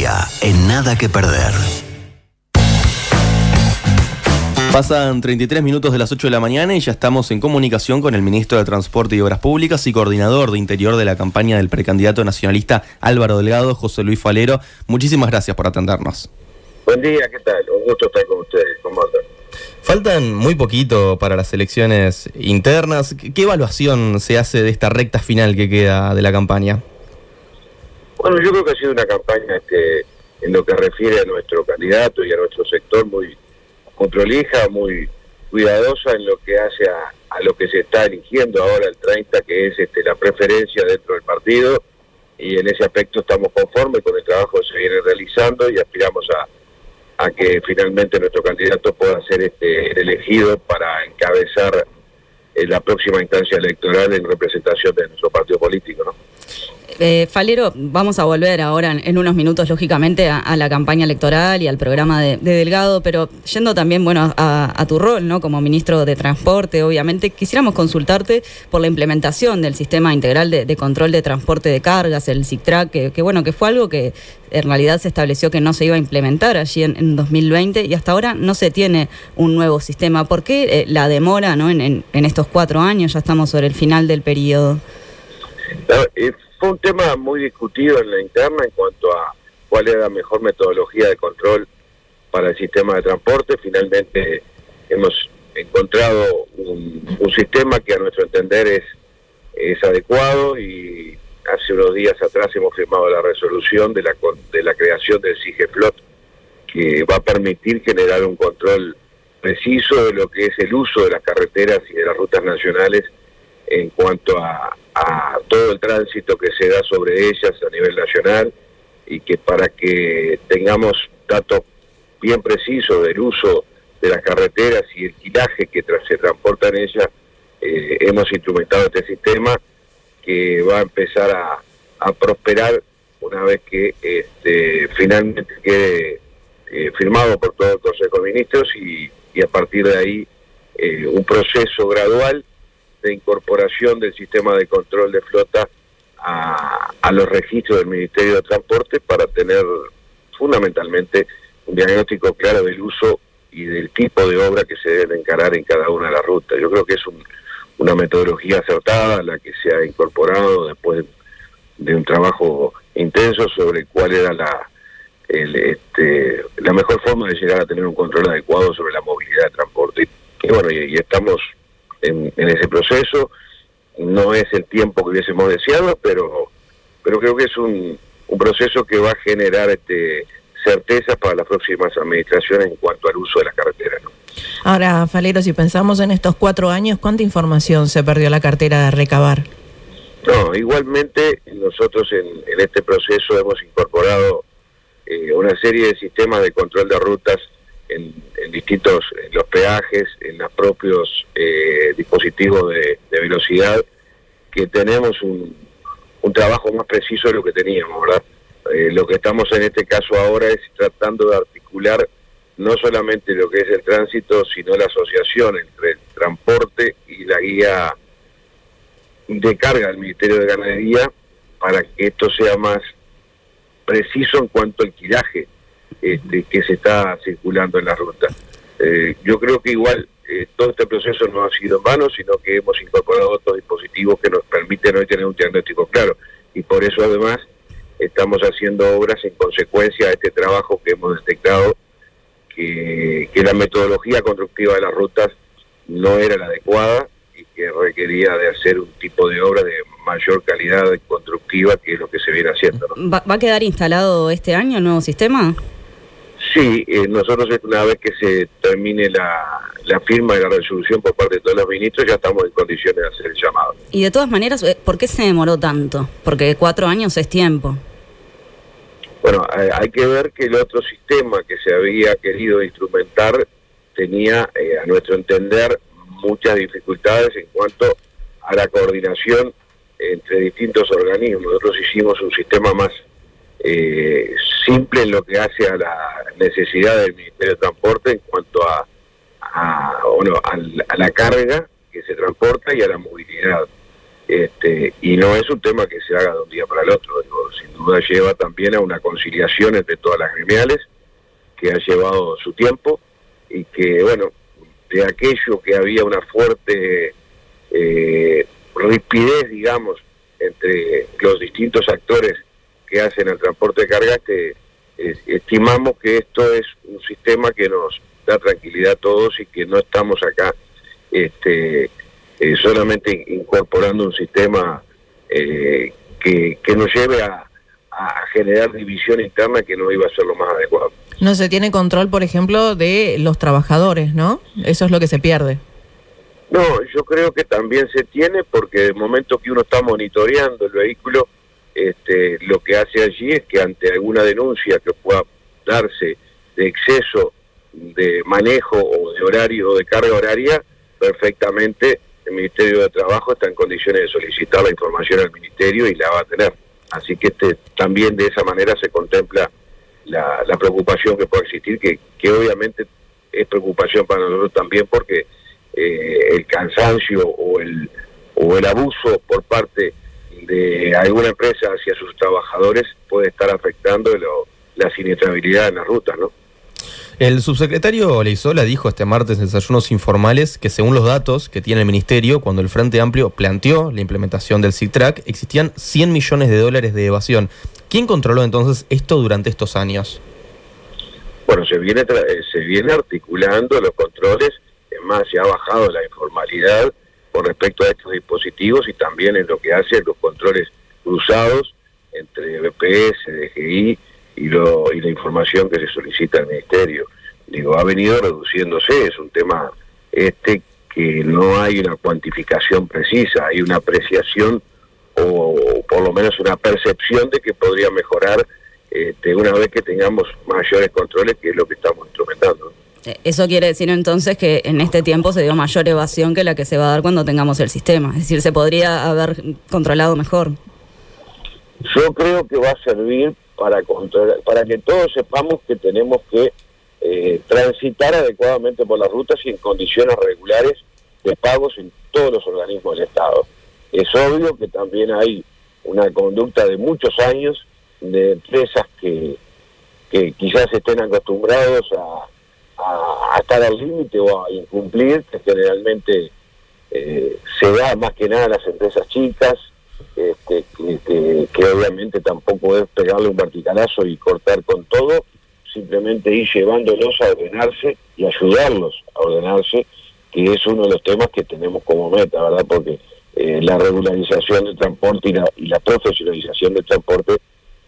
día en Nada que Perder. Pasan 33 minutos de las 8 de la mañana y ya estamos en comunicación con el ministro de Transporte y Obras Públicas y coordinador de Interior de la campaña del precandidato nacionalista Álvaro Delgado, José Luis Falero. Muchísimas gracias por atendernos. Buen día, ¿qué tal? Un gusto estar con ustedes. ¿Cómo andan? Faltan muy poquito para las elecciones internas. ¿Qué evaluación se hace de esta recta final que queda de la campaña? Bueno, yo creo que ha sido una campaña en lo que refiere a nuestro candidato y a nuestro sector muy prolija, muy cuidadosa en lo que hace a lo que se está eligiendo ahora el 30, que es la preferencia dentro del partido, y en ese aspecto estamos conformes con el trabajo que se viene realizando y aspiramos a que finalmente nuestro candidato pueda ser el elegido para encabezar la próxima instancia electoral en representación de nuestro partido político, ¿no? Falero, vamos a volver ahora en unos minutos, lógicamente, a la campaña electoral y al programa de Delgado, pero yendo también, bueno, a tu rol, ¿no? Como ministro de Transporte, obviamente, quisiéramos consultarte por la implementación del Sistema Integral de Control de Transporte de Cargas, el SICTRAC, que fue algo que en realidad se estableció que no se iba a implementar allí en 2020 y hasta ahora no se tiene un nuevo sistema. ¿Por qué la demora, ¿no? en estos 4 años? Ya estamos sobre el final del periodo. Fue un tema muy discutido en la interna en cuanto a cuál era la mejor metodología de control para el sistema de transporte. Finalmente hemos encontrado un sistema que a nuestro entender es adecuado, y hace unos días atrás hemos firmado la resolución de la creación del SIGEFLOT, que va a permitir generar un control preciso de lo que es el uso de las carreteras y de las rutas nacionales en cuanto a todo el tránsito que se da sobre ellas a nivel nacional, y que para que tengamos datos bien precisos del uso de las carreteras y el kilaje que se transporta en ellas, hemos instrumentado este sistema que va a empezar a prosperar una vez que finalmente quede firmado por todo el Consejo de Ministros, y a partir de ahí un proceso gradual de incorporación del sistema de control de flota a los registros del Ministerio de Transporte, para tener fundamentalmente un diagnóstico claro del uso y del tipo de obra que se debe encarar en cada una de las rutas. Yo creo que es una metodología acertada la que se ha incorporado después de un trabajo intenso sobre cuál era la mejor forma de llegar a tener un control adecuado sobre la movilidad de transporte. Y bueno, y estamos en ese proceso. No es el tiempo que hubiésemos deseado, pero creo que es un proceso que va a generar certezas para las próximas administraciones en cuanto al uso de las carreteras, ¿no? Ahora, Falero, si pensamos en estos 4 años, ¿cuánta información se perdió la cartera de recabar? No, igualmente nosotros en este proceso hemos incorporado una serie de sistemas de control de rutas en los peajes, en los propios dispositivos de velocidad, que tenemos un trabajo más preciso de lo que teníamos, ¿verdad? Lo que estamos en este caso ahora es tratando de articular no solamente lo que es el tránsito, sino la asociación entre el transporte y la guía de carga del Ministerio de Ganadería, para que esto sea más preciso en cuanto al kilaje que se está circulando en la ruta. Yo creo que igual todo este proceso no ha sido en vano, sino que hemos incorporado otros dispositivos que nos permiten hoy tener un diagnóstico claro, y por eso además estamos haciendo obras en consecuencia de este trabajo que hemos detectado, que la metodología constructiva de las rutas no era la adecuada y que requería de hacer un tipo de obra de mayor calidad constructiva, que es lo que se viene haciendo, ¿no? ¿Va a quedar instalado este año el nuevo sistema? Sí, nosotros una vez que se termine la firma de la resolución por parte de todos los ministros, ya estamos en condiciones de hacer el llamado. Y de todas maneras, ¿por qué se demoró tanto? Porque 4 años es tiempo. Bueno, hay que ver que el otro sistema que se había querido instrumentar tenía, a nuestro entender, muchas dificultades en cuanto a la coordinación entre distintos organismos. Nosotros hicimos un sistema más simple en lo que hace a la necesidad del Ministerio de Transporte en cuanto a la carga que se transporta y a la movilidad. Y no es un tema que se haga de un día para el otro. Digo, sin duda lleva también a una conciliación entre todas las gremiales, que ha llevado su tiempo, y que, bueno, de aquello que había una fuerte rigidez, digamos, entre los distintos actores que hacen el transporte de cargas, que estimamos que esto es un sistema que nos da tranquilidad a todos y que no estamos acá solamente incorporando un sistema que nos lleve a generar división interna, que no iba a ser lo más adecuado. No se tiene control, por ejemplo, de los trabajadores, ¿no? Eso es lo que se pierde. No, yo creo que también se tiene, porque de momento que uno está monitoreando el vehículo, lo que hace allí es que ante alguna denuncia que pueda darse de exceso de manejo o de horario o de carga horaria, perfectamente el Ministerio de Trabajo está en condiciones de solicitar la información al Ministerio y la va a tener. Así que también de esa manera se contempla la preocupación que pueda existir, que obviamente es preocupación para nosotros también, porque el cansancio o el abuso por parte de alguna empresa hacia sus trabajadores puede estar afectando la siniestrabilidad en las rutas, ¿no? El subsecretario Leizola dijo este martes en Desayunos Informales que, según los datos que tiene el Ministerio, cuando el Frente Amplio planteó la implementación del SICTRAC, existían $100 millones de evasión. ¿Quién controló entonces esto durante estos años? Bueno, se viene articulando los controles. Es más, se ha bajado la informalidad con respecto a estos dispositivos, y también en lo que hace los controles cruzados entre BPS, DGI y la información que se solicita al Ministerio. Digo, ha venido reduciéndose. Es un tema que no hay una cuantificación precisa, hay una apreciación o por lo menos una percepción de que podría mejorar una vez que tengamos mayores controles, que es lo que estamos instrumentando. Eso quiere decir entonces que en este tiempo se dio mayor evasión que la que se va a dar cuando tengamos el sistema. Es decir, se podría haber controlado mejor. Yo creo que va a servir para controlar, para que todos sepamos que tenemos que transitar adecuadamente por las rutas y en condiciones regulares de pagos en todos los organismos del Estado. Es obvio que también hay una conducta de muchos años de empresas que quizás estén acostumbrados a estar al límite o a incumplir, que generalmente se da más que nada a las empresas chicas, que obviamente tampoco es pegarle un verticalazo y cortar con todo, simplemente ir llevándolos a ordenarse y ayudarlos a ordenarse, que es uno de los temas que tenemos como meta, ¿verdad? Porque la regularización del transporte y la profesionalización del transporte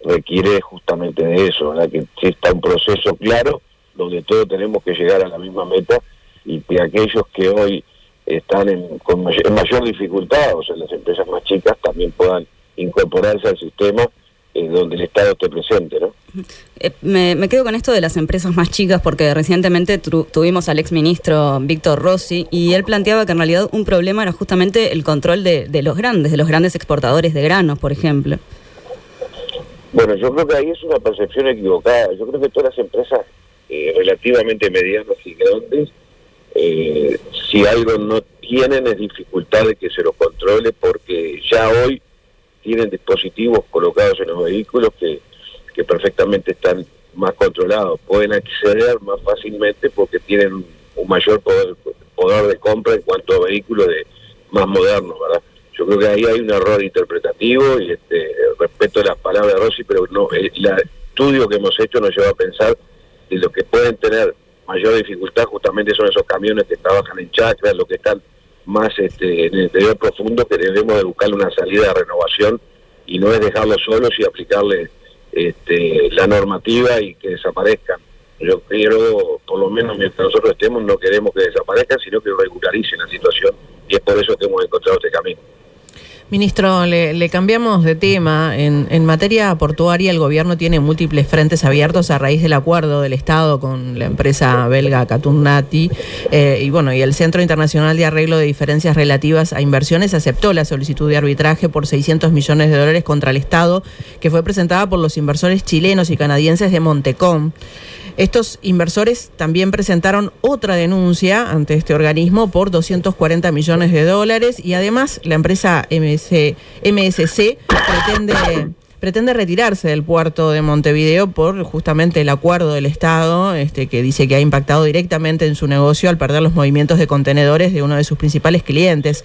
requiere justamente de eso, ¿verdad? Que exista un proceso claro donde todos tenemos que llegar a la misma meta, y que aquellos que hoy están en mayor dificultad, o sea, las empresas más chicas, también puedan incorporarse al sistema donde el Estado esté presente, ¿no? Me quedo con esto de las empresas más chicas, porque recientemente tuvimos al exministro Víctor Rossi, y él planteaba que en realidad un problema era justamente el control de los grandes exportadores de granos, por ejemplo. Bueno, yo creo que ahí es una percepción equivocada. Yo creo que todas las empresas relativamente medianas y grandes, si algo no tienen es dificultad de que se los controle, porque ya hoy tienen dispositivos colocados en los vehículos que perfectamente están más controlados, pueden acceder más fácilmente porque tienen un mayor poder de compra en cuanto a vehículos más modernos, ¿verdad? Yo creo que ahí hay un error interpretativo, y respeto las palabras de Rossi, pero no, el estudio que hemos hecho nos lleva a pensar de lo que pueden tener mayor dificultad justamente son esos camiones que trabajan en chacras, los que están más en el interior profundo, que debemos de buscarle una salida de renovación, y no es dejarlos solos y aplicarle la normativa y que desaparezcan. Yo quiero, por lo menos mientras nosotros estemos, no queremos que desaparezcan, sino que regularicen la situación, y es por eso que hemos encontrado este camino. Ministro, le cambiamos de tema. En materia portuaria, el gobierno tiene múltiples frentes abiertos a raíz del acuerdo del Estado con la empresa belga Catunati, y el Centro Internacional de Arreglo de Diferencias Relativas a Inversiones aceptó la solicitud de arbitraje por $600 millones contra el Estado, que fue presentada por los inversores chilenos y canadienses de Montecom. Estos inversores también presentaron otra denuncia ante este organismo por $240 millones, y además la empresa MSC pretende retirarse del puerto de Montevideo por justamente el acuerdo del Estado, que dice que ha impactado directamente en su negocio al perder los movimientos de contenedores de uno de sus principales clientes.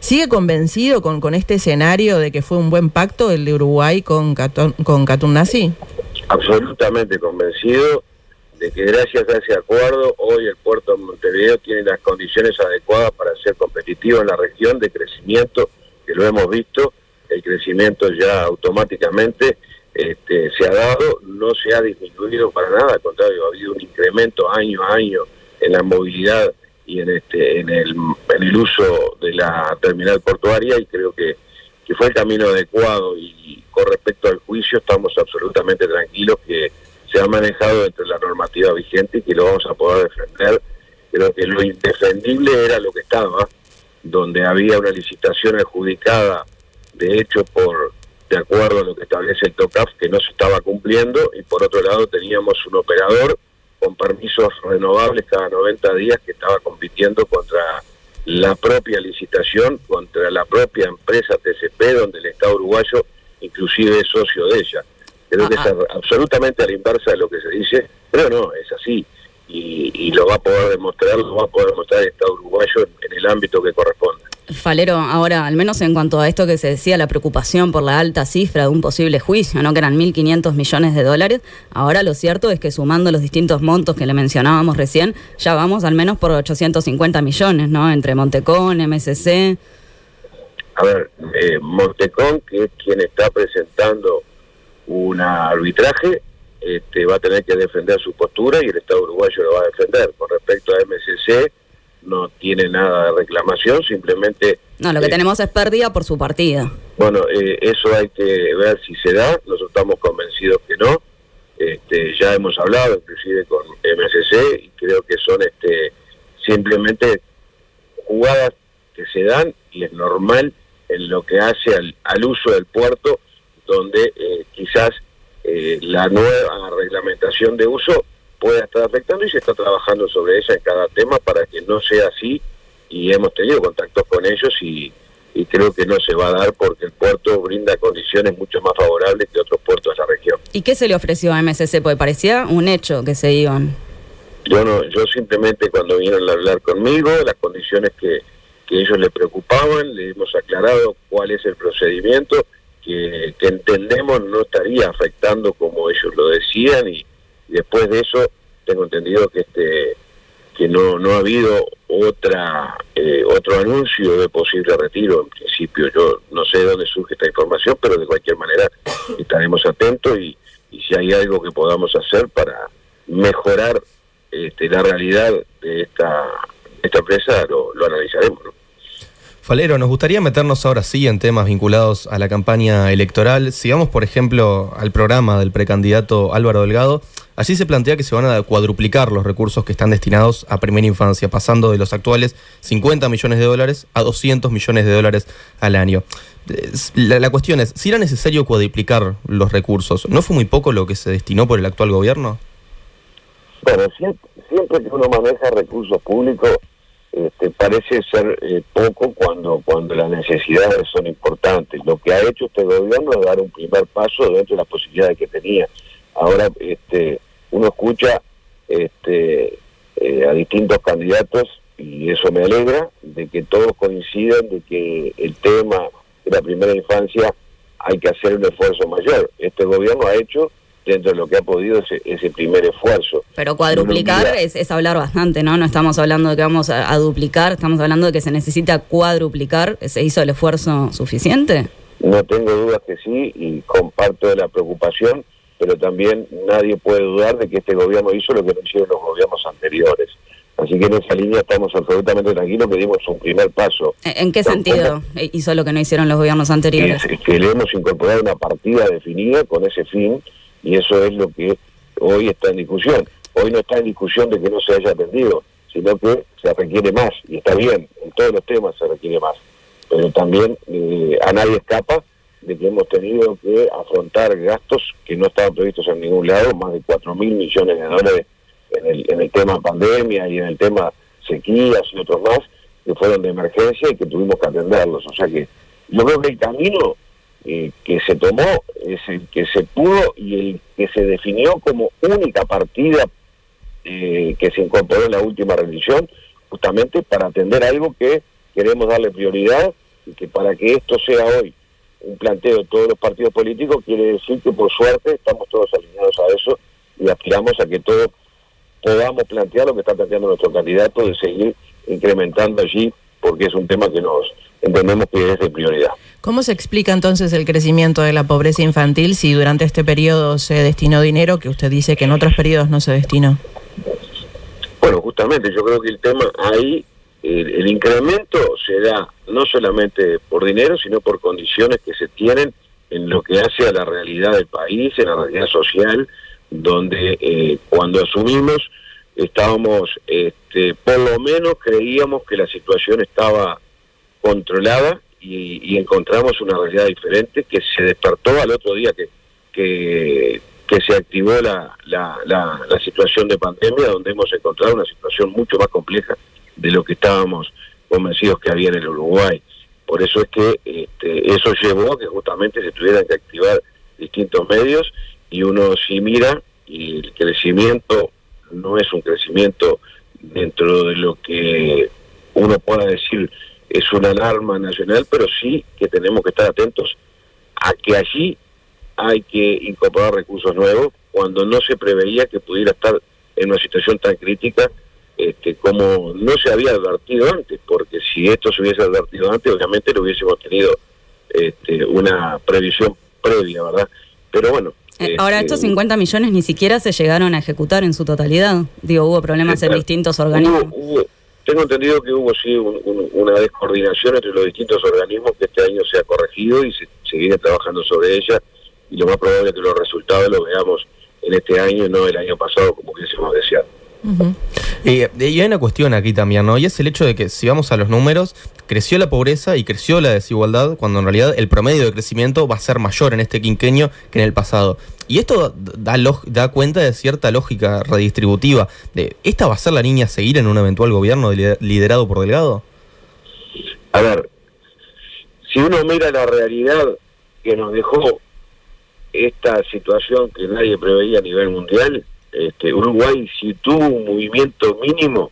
¿Sigue convencido con este escenario de que fue un buen pacto el de Uruguay con Katunnasi? Absolutamente convencido de que gracias a ese acuerdo hoy el puerto de Montevideo tiene las condiciones adecuadas para ser competitivo en la región de crecimiento, que lo hemos visto. El crecimiento ya automáticamente se ha dado, no se ha disminuido para nada, al contrario, ha habido un incremento año a año en la movilidad y en el uso de la terminal portuaria, y creo que fue el camino adecuado. Y con respecto al juicio estamos absolutamente tranquilos que se ha manejado dentro de la normativa vigente y que lo vamos a poder defender. Creo que lo indefendible era lo que estaba, donde había una licitación adjudicada de hecho de acuerdo a lo que establece el TOCAF, que no se estaba cumpliendo, y por otro lado teníamos un operador con permisos renovables cada 90 días que estaba compitiendo contra la propia licitación, contra la propia empresa TCP, donde el Estado uruguayo inclusive es socio de ella. Creo que es absolutamente a la inversa de lo que se dice, pero no, es así, y lo va a poder demostrar el Estado uruguayo en el ámbito que corresponde. Falero, ahora, al menos en cuanto a esto que se decía, la preocupación por la alta cifra de un posible juicio, ¿no? Que eran 1.500 millones de dólares. Ahora lo cierto es que sumando los distintos montos que le mencionábamos recién, ya vamos al menos por 850 millones, ¿no? Entre Montecón, MSC. A ver, Montecón, que es quien está presentando un arbitraje, va a tener que defender su postura y el Estado uruguayo lo va a defender. Con respecto a MSC, no tiene nada de reclamación, simplemente... No, lo que tenemos es pérdida por su partida. Bueno, eso hay que ver si se da, nosotros estamos convencidos que no. Ya hemos hablado inclusive con MSC y creo que son simplemente jugadas que se dan y es normal en lo que hace al uso del puerto, donde quizás la nueva reglamentación de uso pueda estar afectando, y se está trabajando sobre ella en cada tema para que no sea así, y hemos tenido contactos con ellos y creo que no se va a dar porque el puerto brinda condiciones mucho más favorables que otros puertos de la región. ¿Y qué se le ofreció a MSC? Porque parecía un hecho que se iban. Yo simplemente cuando vinieron a hablar conmigo, las condiciones que ellos le preocupaban, le hemos aclarado cuál es el procedimiento, que entendemos no estaría afectando como ellos lo decían, y después de eso tengo entendido que no ha habido otro anuncio de posible retiro. En principio yo no sé de dónde surge esta información, pero de cualquier manera estaremos atentos y si hay algo que podamos hacer para mejorar la realidad de esta empresa, lo analizaremos, ¿no? Falero, nos gustaría meternos ahora sí en temas vinculados a la campaña electoral. Sigamos, por ejemplo, al programa del precandidato Álvaro Delgado. Allí se plantea que se van a cuadruplicar los recursos que están destinados a primera infancia, pasando de los actuales 50 millones de dólares a 200 millones de dólares al año. La cuestión es, si era necesario cuadruplicar los recursos, ¿no fue muy poco lo que se destinó por el actual gobierno? Bueno, siempre que uno maneja recursos públicos, parece ser poco cuando las necesidades son importantes. Lo que ha hecho este gobierno es dar un primer paso dentro de las posibilidades que tenía. Ahora uno escucha a distintos candidatos, y eso me alegra, de que todos coinciden de que el tema de la primera infancia hay que hacer un esfuerzo mayor. Este gobierno ha hecho dentro de lo que ha podido ese primer esfuerzo. Pero cuadruplicar es hablar bastante, ¿no? No estamos hablando de que vamos a duplicar, estamos hablando de que se necesita cuadruplicar. ¿Se hizo el esfuerzo suficiente? No tengo dudas que sí, y comparto la preocupación, pero también nadie puede dudar de que este gobierno hizo lo que no hicieron los gobiernos anteriores. Así que en esa línea estamos absolutamente tranquilos, que dimos un primer paso. ¿En qué sentido hizo lo que no hicieron los gobiernos anteriores? Que le hemos incorporado una partida definida con ese fin, y eso es lo que hoy está en discusión. Hoy no está en discusión de que no se haya atendido, sino que se requiere más, y está bien, en todos los temas se requiere más. Pero también a nadie escapa de que hemos tenido que afrontar gastos que no estaban previstos en ningún lado, más de 4.000 millones de dólares en el tema pandemia y en el tema sequías y otros más, que fueron de emergencia y que tuvimos que atenderlos. O sea que Yo creo que el camino que se tomó es el que se pudo y el que se definió como única partida que se incorporó en la última revisión, justamente para atender algo que queremos darle prioridad, y que para que esto sea hoy un planteo de todos los partidos políticos, quiere decir que por suerte estamos todos alineados a eso y aspiramos a que todos podamos plantear lo que está planteando nuestro candidato, de seguir incrementando allí, porque es un tema que nos entendemos que es de prioridad. ¿Cómo se explica entonces el crecimiento de la pobreza infantil si durante este periodo se destinó dinero que usted dice que en otros periodos no se destinó? Bueno, justamente yo creo que el tema ahí, el incremento se da no solamente por dinero, sino por condiciones que se tienen en lo que hace a la realidad del país, en la realidad social, donde cuando asumimos estábamos, por lo menos creíamos que la situación estaba controlada y encontramos una realidad diferente que se despertó al otro día que se activó la situación de pandemia, donde hemos encontrado una situación mucho más compleja de lo que estábamos convencidos que había en el Uruguay. Por eso es que eso llevó a que justamente se tuvieran que activar distintos medios, y uno si mira, y el crecimiento no es un crecimiento dentro de lo que uno pueda decir es una alarma nacional, pero sí que tenemos que estar atentos a que allí hay que incorporar recursos nuevos cuando no se preveía que pudiera estar en una situación tan crítica como no se había advertido antes, porque si esto se hubiese advertido antes, obviamente lo hubiésemos tenido una previsión previa, ¿verdad? Pero bueno. Ahora, estos 50 millones ni siquiera se llegaron a ejecutar en su totalidad. Digo, hubo problemas en distintos organismos. Tengo entendido que hubo sí una descoordinación entre los distintos organismos que este año se ha corregido y se viene trabajando sobre ella, y lo más probable es que los resultados los veamos en este año y no el año pasado como hubiésemos deseado. Uh-huh. Y hay una cuestión aquí también, ¿no? Y es el hecho de que si vamos a los números, creció la pobreza y creció la desigualdad, cuando en realidad el promedio de crecimiento va a ser mayor en este quinquenio que en el pasado. Y esto da cuenta de cierta lógica redistributiva. ¿Esta va a ser la línea a seguir en un eventual gobierno liderado por Delgado? A ver, si uno mira la realidad que nos dejó esta situación que nadie preveía a nivel mundial, Uruguay, si tuvo un movimiento mínimo,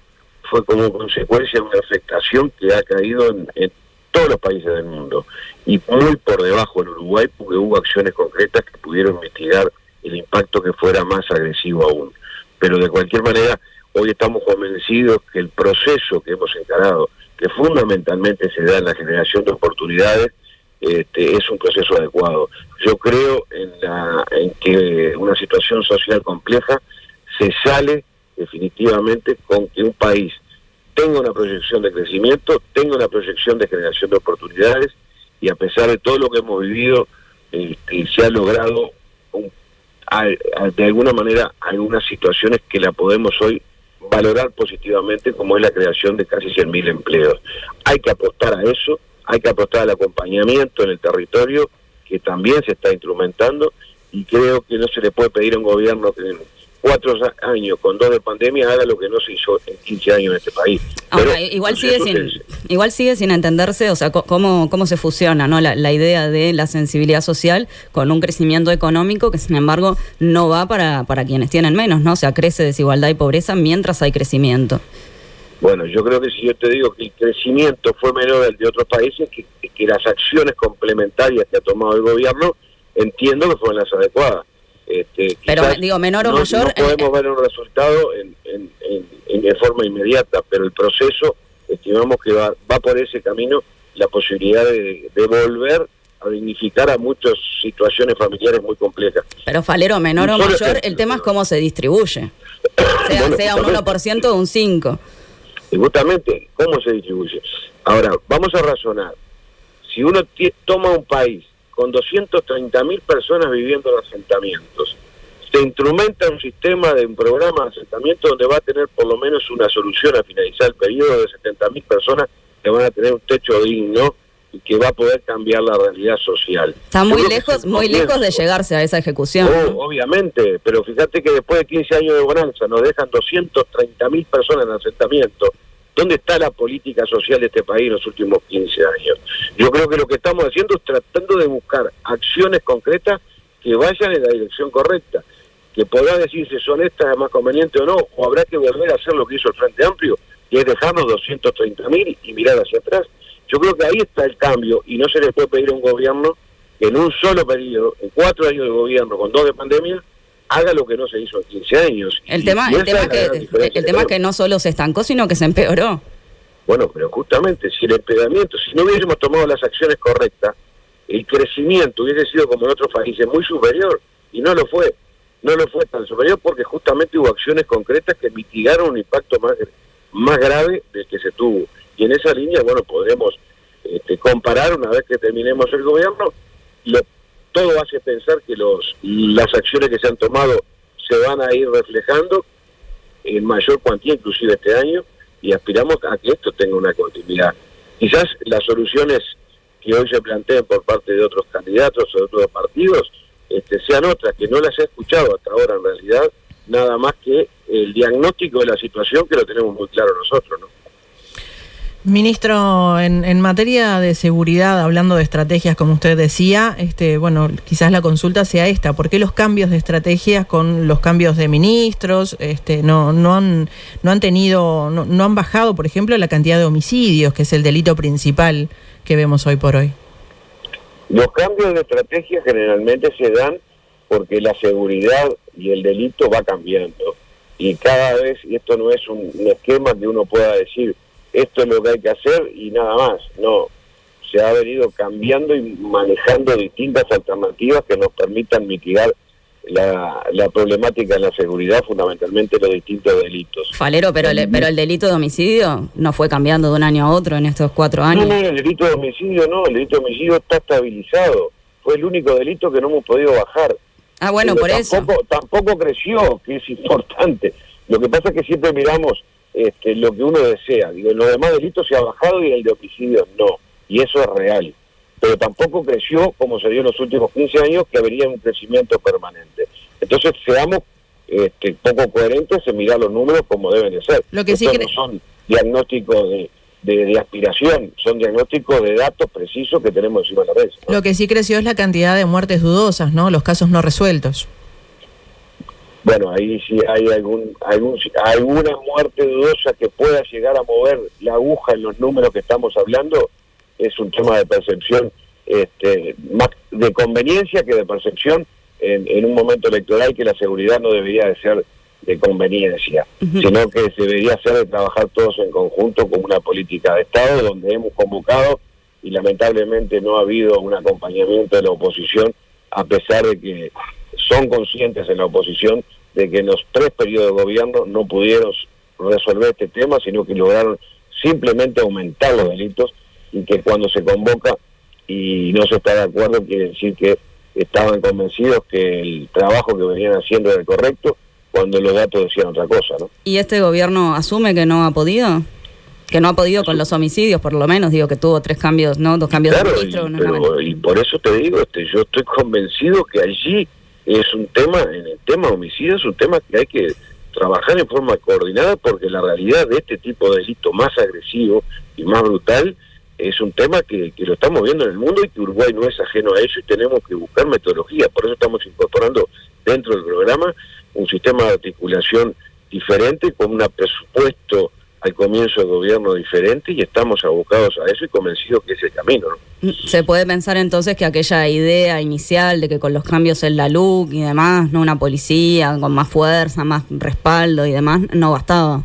fue como consecuencia de una afectación que ha caído en todos los países del mundo, y muy por debajo en Uruguay, porque hubo acciones concretas que pudieron mitigar el impacto que fuera más agresivo aún. Pero de cualquier manera, hoy estamos convencidos que el proceso que hemos encarado, que fundamentalmente se da en la generación de oportunidades, es un proceso adecuado. Yo creo en que una situación social compleja se sale definitivamente con que un país tenga una proyección de crecimiento, tenga una proyección de generación de oportunidades, y a pesar de todo lo que hemos vivido, se ha logrado de alguna manera algunas situaciones que la podemos hoy valorar positivamente, como es la creación de casi 100.000 empleos. Hay que apostar a eso, hay que apostar al acompañamiento en el territorio, que también se está instrumentando, y creo que no se le puede pedir a un gobierno que en 4 años con 2 de pandemia haga lo que no se hizo en 15 años en este país. Ahora, igual sigue sin entenderse, o sea, cómo se fusiona, ¿no? La idea de la sensibilidad social con un crecimiento económico que, sin embargo, no va para quienes tienen menos, ¿no? O sea, crece desigualdad y pobreza mientras hay crecimiento. Bueno, yo creo que si yo te digo que el crecimiento fue menor al de otros países, que las acciones complementarias que ha tomado el gobierno, entiendo que fueron las adecuadas. Pero digo, menor o mayor... No podemos ver un resultado de forma inmediata, pero el proceso, estimamos que va por ese camino, la posibilidad de volver a dignificar a muchas situaciones familiares muy complejas. Pero Falero, menor o mayor, el tema es cómo se distribuye. Sea un 1% o un 5%. Y justamente, ¿cómo se distribuye? Ahora, vamos a razonar. Si uno toma un país con 230.000 personas viviendo en asentamientos, se instrumenta un sistema de un programa de asentamiento donde va a tener por lo menos una solución a finalizar el periodo de 70.000 personas que van a tener un techo digno y que va a poder cambiar la realidad social. Está muy lejos de llegarse a esa ejecución, ¿no? Obviamente, pero fíjate que después de 15 años de bonanza nos dejan 230.000 personas en asentamiento. ¿Dónde está la política social de este país en los últimos 15 años? Yo creo que lo que estamos haciendo es tratando de buscar acciones concretas que vayan en la dirección correcta, que podrá decir si son estas más convenientes o no, o habrá que volver a hacer lo que hizo el Frente Amplio, que es dejarnos 230.000 y mirar hacia atrás. Yo creo que ahí está el cambio, y no se le puede pedir a un gobierno que en un solo periodo, en 4 años de gobierno, con 2 de pandemia, haga lo que no se hizo en 15 años. El tema es que no solo se estancó, sino que se empeoró. Bueno, pero justamente, si el empeoramiento, si no hubiésemos tomado las acciones correctas, el crecimiento hubiese sido como en otros países muy superior, y no lo fue. No lo fue tan superior porque justamente hubo acciones concretas que mitigaron un impacto más grave del que se tuvo. Y en esa línea, bueno, podremos comparar una vez que terminemos el gobierno. Todo hace pensar que las acciones que se han tomado se van a ir reflejando en mayor cuantía, inclusive este año, y aspiramos a que esto tenga una continuidad. Quizás las soluciones que hoy se planteen por parte de otros candidatos o de otros partidos sean otras, que no las he escuchado hasta ahora en realidad, nada más que el diagnóstico de la situación, que lo tenemos muy claro nosotros, ¿no? Ministro, en materia de seguridad, hablando de estrategias, como usted decía, bueno, quizás la consulta sea esta: ¿por qué los cambios de estrategias con los cambios de ministros no han bajado, por ejemplo, la cantidad de homicidios, que es el delito principal que vemos hoy por hoy? Los cambios de estrategia generalmente se dan porque la seguridad y el delito va cambiando. Y cada vez, y esto no es un esquema que uno pueda decir, esto es lo que hay que hacer y nada más. No, se ha venido cambiando y manejando distintas alternativas que nos permitan mitigar la problemática de la seguridad, fundamentalmente los distintos delitos. Falero, pero el delito de homicidio no fue cambiando de un año a otro en estos 4 años. No, el delito de homicidio no, el delito de homicidio está estabilizado. Fue el único delito que no hemos podido bajar. Ah, bueno, pero por tampoco creció, que es importante. Lo que pasa es que siempre miramos lo que uno desea. Digo, los demás delitos se ha bajado y el de homicidio no. Y eso es real. Pero tampoco creció como se dio en los últimos 15 años, que habría un crecimiento permanente. Entonces, seamos poco coherentes en mirar los números como deben de ser. Lo que Estos no son diagnósticos de aspiración, son diagnósticos de datos precisos que tenemos encima de la mesa, ¿no? Lo que sí creció es la cantidad de muertes dudosas, ¿no? Los casos no resueltos. Bueno, ahí sí hay alguna muerte dudosa que pueda llegar a mover la aguja en los números que estamos hablando. Es un tema de percepción, más de conveniencia que de percepción en un momento electoral, que la seguridad no debería de ser de conveniencia, sino que se debería hacer de trabajar todos en conjunto como una política de Estado, donde hemos convocado y lamentablemente no ha habido un acompañamiento de la oposición, a pesar de que son conscientes en la oposición de que en los 3 periodos de gobierno no pudieron resolver este tema, sino que lograron simplemente aumentar los delitos, y que cuando se convoca y no se está de acuerdo quiere decir que estaban convencidos que el trabajo que venían haciendo era el correcto, cuando los datos decían otra cosa, ¿no? ¿Y este gobierno asume que no ha podido? Que no ha podido con los homicidios, por lo menos, digo que tuvo 3 cambios, ¿no? 2 cambios de ministro. Y por eso te digo, yo estoy convencido que allí es un tema, en el tema de homicidio, es un tema que hay que trabajar en forma coordinada, porque la realidad de este tipo de delito más agresivo y más brutal es un tema que lo estamos viendo en el mundo, y que Uruguay no es ajeno a ello, y tenemos que buscar metodología. Por eso estamos incorporando dentro del programa un sistema de articulación diferente, con un presupuesto al comienzo del gobierno diferente, y estamos abocados a eso y convencidos que es el camino, ¿no? ¿Se puede pensar entonces que aquella idea inicial de que con los cambios en la LUC y demás, no, una policía con más fuerza, más respaldo y demás, no bastaba?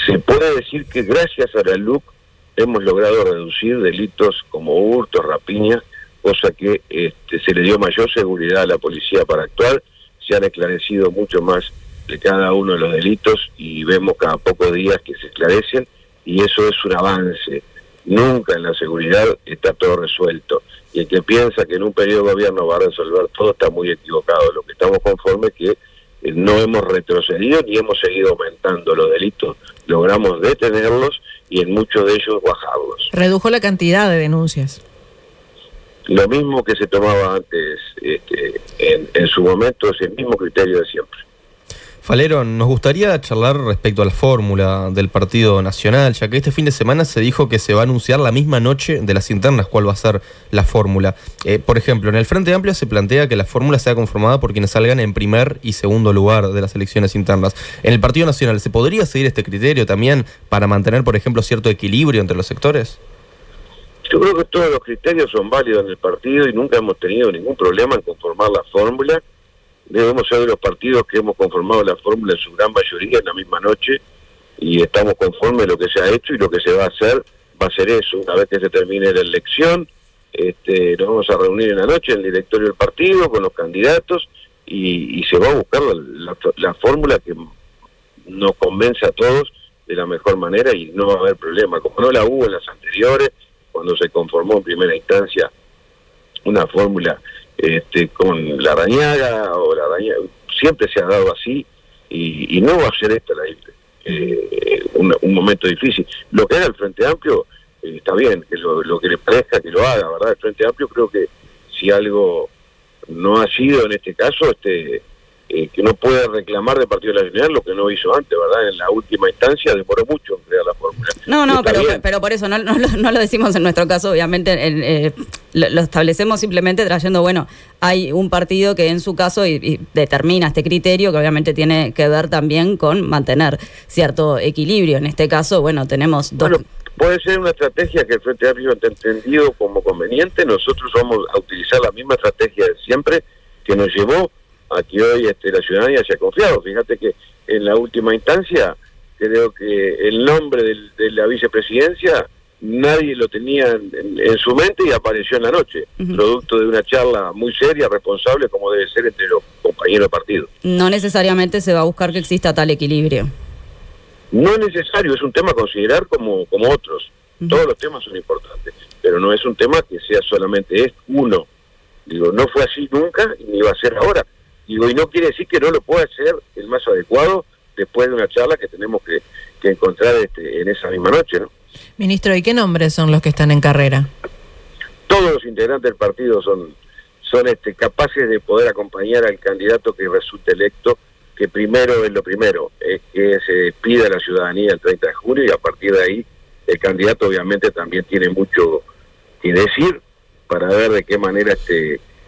Se puede decir que gracias a la LUC hemos logrado reducir delitos como hurtos, rapiñas, cosa que se le dio mayor seguridad a la policía para actuar. Se han esclarecido mucho más de cada uno de los delitos, y vemos cada pocos días que se esclarecen, y eso es un avance. Nunca en la seguridad está todo resuelto, y el que piensa que en un periodo de gobierno va a resolver todo está muy equivocado. Lo que estamos conformes es que no hemos retrocedido ni hemos seguido aumentando los delitos, logramos detenerlos y en muchos de ellos bajarlos. Redujo la cantidad de denuncias. Lo mismo que se tomaba antes, en su momento, es el mismo criterio de siempre. Falero, nos gustaría charlar respecto a la fórmula del Partido Nacional, ya que este fin de semana se dijo que se va a anunciar la misma noche de las internas cuál va a ser la fórmula. Por ejemplo, en el Frente Amplio se plantea que la fórmula sea conformada por quienes salgan en primer y segundo lugar de las elecciones internas. En el Partido Nacional, ¿se podría seguir este criterio también para mantener, por ejemplo, cierto equilibrio entre los sectores? Yo creo que todos los criterios son válidos en el partido y nunca hemos tenido ningún problema en conformar la fórmula. Debemos ser de los partidos que hemos conformado la fórmula en su gran mayoría en la misma noche y estamos conformes de lo que se ha hecho y lo que se va a hacer va a ser eso. Una vez que se termine la elección, nos vamos a reunir en la noche en el directorio del partido con los candidatos y se va a buscar la fórmula que nos convence a todos de la mejor manera y no va a haber problema. Como no la hubo en las anteriores, cuando se conformó en primera instancia una fórmula con la Larrañaga siempre se ha dado así y no va a ser esta un momento difícil. Lo que haga el Frente Amplio está bien, que lo que le parezca que lo haga, ¿verdad? El Frente Amplio creo que si algo no ha sido en este caso, que no puede reclamar del Partido Nacional lo que no hizo antes, ¿verdad? En la última instancia demoró mucho en crear la fórmula. No, pero por eso no lo decimos en nuestro caso, obviamente lo establecemos simplemente trayendo, bueno, hay un partido que en su caso y determina este criterio que obviamente tiene que ver también con mantener cierto equilibrio. En este caso, bueno, tenemos dos... Bueno, puede ser una estrategia que el Frente Amplio ha entendido como conveniente. Nosotros vamos a utilizar la misma estrategia de siempre que nos llevó a que hoy la ciudadanía se ha confiado. Fíjate que en la última instancia, creo que el nombre de la vicepresidencia nadie lo tenía en su mente y apareció en la noche, producto de una charla muy seria, responsable, como debe ser entre los compañeros de partido. No necesariamente se va a buscar que exista tal equilibrio. No es necesario, es un tema a considerar como otros. Todos los temas son importantes, pero no es un tema que sea solamente uno. Digo, no fue así nunca ni va a ser ahora. Digo, y no quiere decir que no lo pueda hacer el más adecuado después de una charla que tenemos que encontrar en esa misma noche, ¿no? Ministro, ¿y qué nombres son los que están en carrera? Todos los integrantes del partido son capaces de poder acompañar al candidato que resulte electo, que primero es lo primero, es que se pida a la ciudadanía el 30 de junio y a partir de ahí el candidato obviamente también tiene mucho que decir para ver de qué manera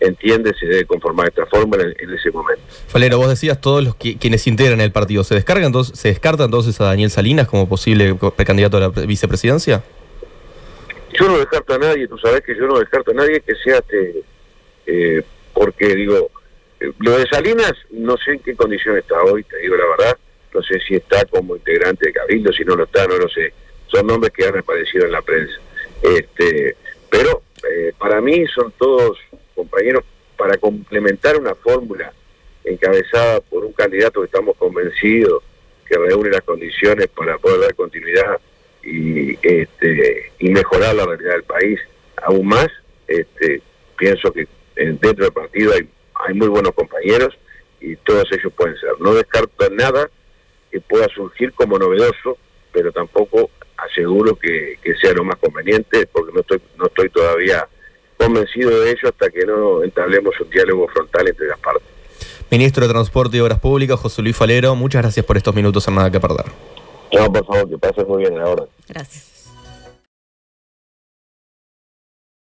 entiende se debe conformar esta fórmula en ese momento. Falero, vos decías todos los quienes integran el partido, ¿se descarta entonces a Daniel Salinas como posible precandidato a la vicepresidencia? Yo no descarto a nadie, tú sabés que yo no descarto a nadie que sea porque digo, lo de Salinas no sé en qué condición está hoy, te digo la verdad, no sé si está como integrante de Cabildo, si no lo está, no lo sé, son nombres que han aparecido en la prensa, pero para mí son todos compañeros para complementar una fórmula encabezada por un candidato que estamos convencidos que reúne las condiciones para poder dar continuidad y mejorar la realidad del país aún más. Pienso que dentro del partido hay muy buenos compañeros y todos ellos pueden ser. No descarto nada que pueda surgir como novedoso, pero tampoco aseguro que sea lo más conveniente porque no estoy todavía convencido de ello hasta que no entablemos un diálogo frontal entre las partes. Ministro de Transporte y Obras Públicas, José Luis Falero, muchas gracias por estos minutos en Nada que Perder. No, por favor, que pases muy bien ahora. Gracias.